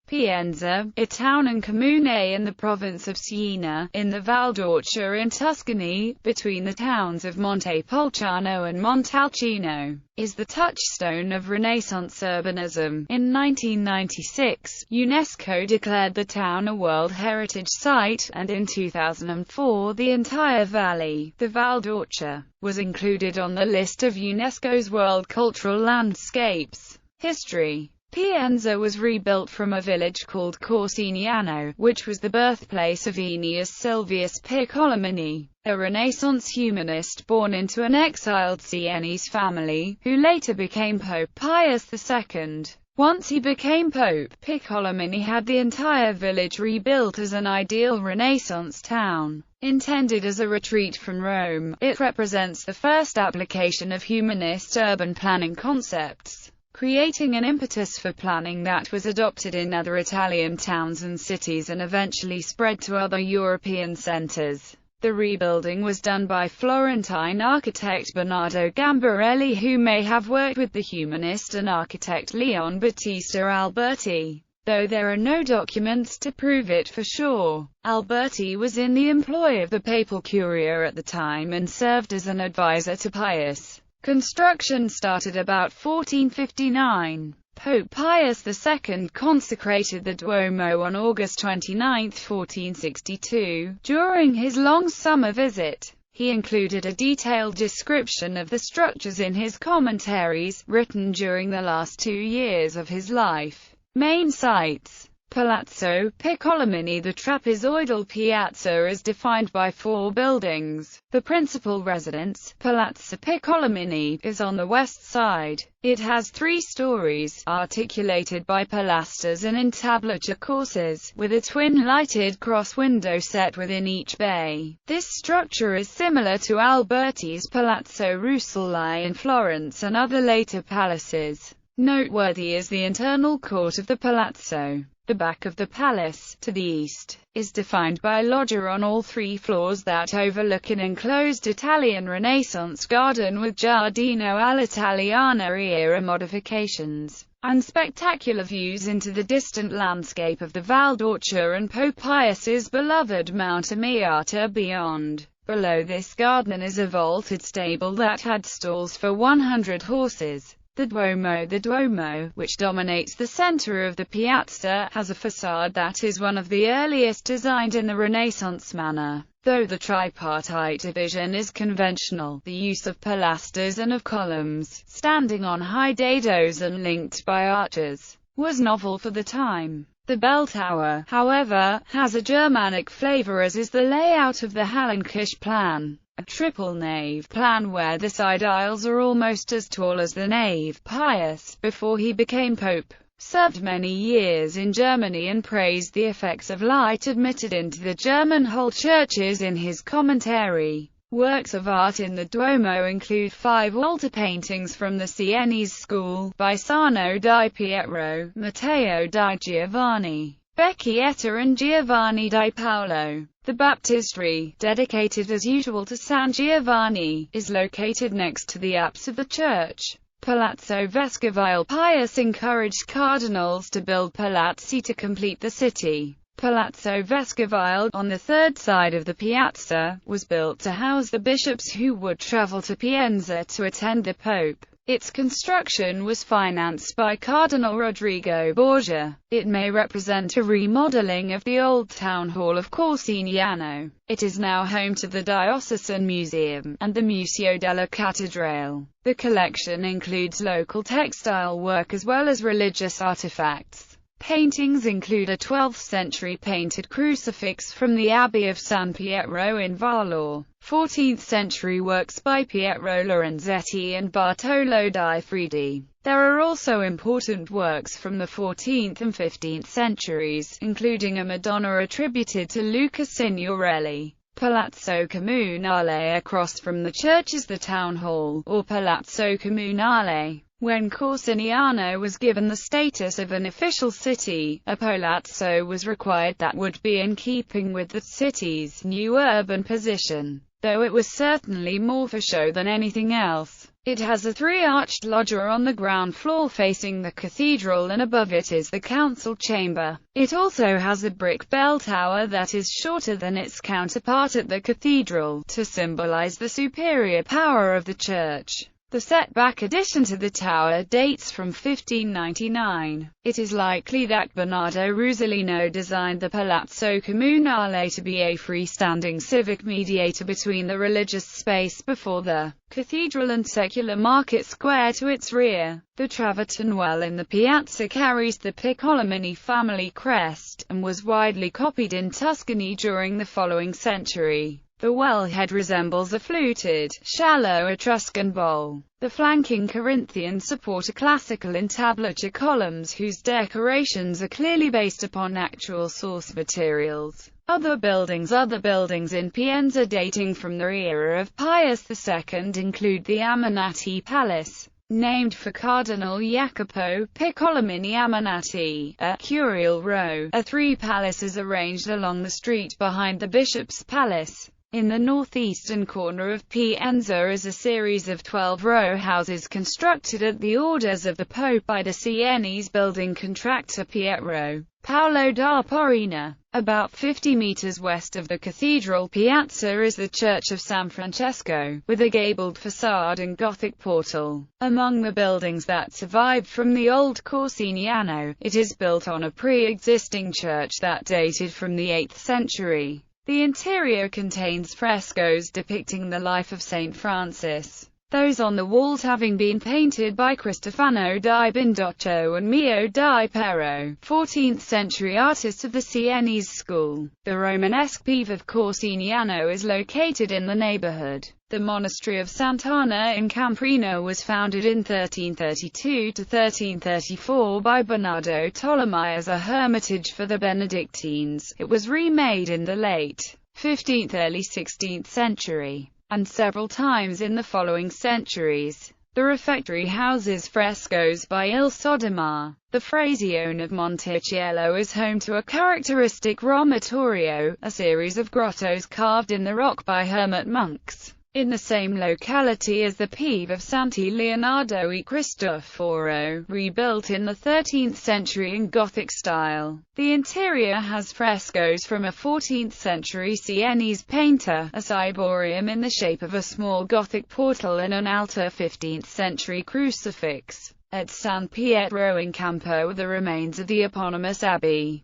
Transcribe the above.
Pienza, a town and comune in the province of Siena, in the Val d'Orcia in Tuscany, between the towns of Montepulciano and Montalcino, is the touchstone of Renaissance urbanism. In 1996, UNESCO declared the town a World Heritage Site, and in 2004 the entire valley, the Val d'Orcia, was included on the list of UNESCO's World Cultural Landscapes. History. Pienza was rebuilt from a village called Corsignano, which was the birthplace of Aeneas Silvius Piccolomini, a Renaissance humanist born into an exiled Sienese family, who later became Pope Pius II. Once he became Pope, Piccolomini had the entire village rebuilt as an ideal Renaissance town. Intended as a retreat from Rome, it represents the first application of humanist urban planning concepts, creating an impetus for planning that was adopted in other Italian towns and cities and eventually spread to other European centers. The rebuilding was done by Florentine architect Bernardo Gambarelli, who may have worked with the humanist and architect Leon Battista Alberti, though there are no documents to prove it for sure. Alberti was in the employ of the papal curia at the time and served as an advisor to Pius. Construction started about 1459. Pope Pius II consecrated the Duomo on August 29, 1462. During his long summer visit, he included a detailed description of the structures in his commentaries, written during the last 2 years of his life. Main sites. Palazzo Piccolomini. The trapezoidal piazza is defined by 4 buildings. The principal residence, Palazzo Piccolomini, is on the west side. It has 3 stories, articulated by pilasters and entablature courses, with a twin lighted cross window set within each bay. This structure is similar to Alberti's Palazzo Rucellai in Florence and other later palaces. Noteworthy is the internal court of the palazzo. The back of the palace, to the east, is defined by loggia on all 3 floors that overlook an enclosed Italian Renaissance garden with Giardino all'Italiana era modifications, and spectacular views into the distant landscape of the Val d'Orcia and Pope Pius's beloved Mount Amiata beyond. Below this garden is a vaulted stable that had stalls for 100 horses. The Duomo, which dominates the center of the piazza, has a facade that is one of the earliest designed in the Renaissance manner. Though the tripartite division is conventional, the use of pilasters and of columns, standing on high dados and linked by arches, was novel for the time. The bell tower, however, has a Germanic flavor, as is the layout of the Hallenkisch plan, a triple-nave plan where the side aisles are almost as tall as the nave. Pius, before he became pope, served many years in Germany and praised the effects of light admitted into the German whole churches in his commentary. Works of art in the Duomo include 5 altar paintings from the Sienese school, by Sano di Pietro, Matteo di Giovanni, Becchietta and Giovanni di Paolo. The Baptistry, dedicated as usual to San Giovanni, is located next to the apse of the church. Palazzo Vescovile. Pius encouraged cardinals to build palazzi to complete the city. Palazzo Vescovile, on the 3rd side of the piazza, was built to house the bishops who would travel to Pienza to attend the Pope. Its construction was financed by Cardinal Rodrigo Borgia. It may represent a remodeling of the old town hall of Corsignano. It is now home to the Diocesan Museum, and the Museo della Cattedrale. The collection includes local textile work as well as religious artifacts. Paintings include a 12th-century painted crucifix from the Abbey of San Pietro in Vallor, 14th-century works by Pietro Lorenzetti and Bartolo di Friedi. There are also important works from the 14th and 15th centuries, including a Madonna attributed to Luca Signorelli. Palazzo Comunale. Across from the church is the town hall, or Palazzo Comunale. When Corsignano was given the status of an official city, a palazzo was required that would be in keeping with the city's new urban position, though it was certainly more for show than anything else. It has a three-arched loggia on the ground floor facing the cathedral, and above it is the council chamber. It also has a brick bell tower that is shorter than its counterpart at the cathedral, to symbolize the superior power of the church. The setback addition to the tower dates from 1599. It is likely that Bernardo Ruzzolino designed the Palazzo Comunale to be a freestanding civic mediator between the religious space before the cathedral and secular market square to its rear. The travertine well in the piazza carries the Piccolomini family crest, and was widely copied in Tuscany during the following century. The wellhead resembles a fluted, shallow Etruscan bowl. The flanking Corinthians support a classical entablature columns whose decorations are clearly based upon actual source materials. Other buildings in Pienza dating from the era of Pius II include the Ammannati Palace, named for Cardinal Jacopo Piccolomini Ammannati, a Curial Row, are three palaces arranged along the street behind the Bishop's Palace. In the northeastern corner of Pienza is a series of 12 row houses constructed at the orders of the Pope by the Sienese building contractor Pietro Paolo da Porrina. About 50 meters west of the cathedral piazza is the Church of San Francesco, with a gabled facade and Gothic portal. Among the buildings that survived from the old Corsiniano, it is built on a pre-existing church that dated from the 8th century. The interior contains frescoes depicting the life of Saint Francis, those on the walls having been painted by Cristofano di Bindoccio and Mio di Pero, 14th-century artists of the Sienese school. The Romanesque Pieve of Corsiniano is located in the neighborhood. The monastery of Sant'Anna in Camprino was founded in 1332 to 1334 by Bernardo Tolomei as a hermitage for the Benedictines. It was remade in the late 15th, early 16th century, and several times in the following centuries. The refectory houses frescoes by Il Sodomar. The Frazione of Monticello is home to a characteristic romatorio, a series of grottos carved in the rock by hermit monks. In the same locality is the Pieve of Santi Leonardo e Cristoforo, rebuilt in the 13th century in Gothic style. The interior has frescoes from a 14th century Sienese painter, a ciborium in the shape of a small Gothic portal and an altar 15th century crucifix. At San Pietro in Campo are the remains of the eponymous abbey.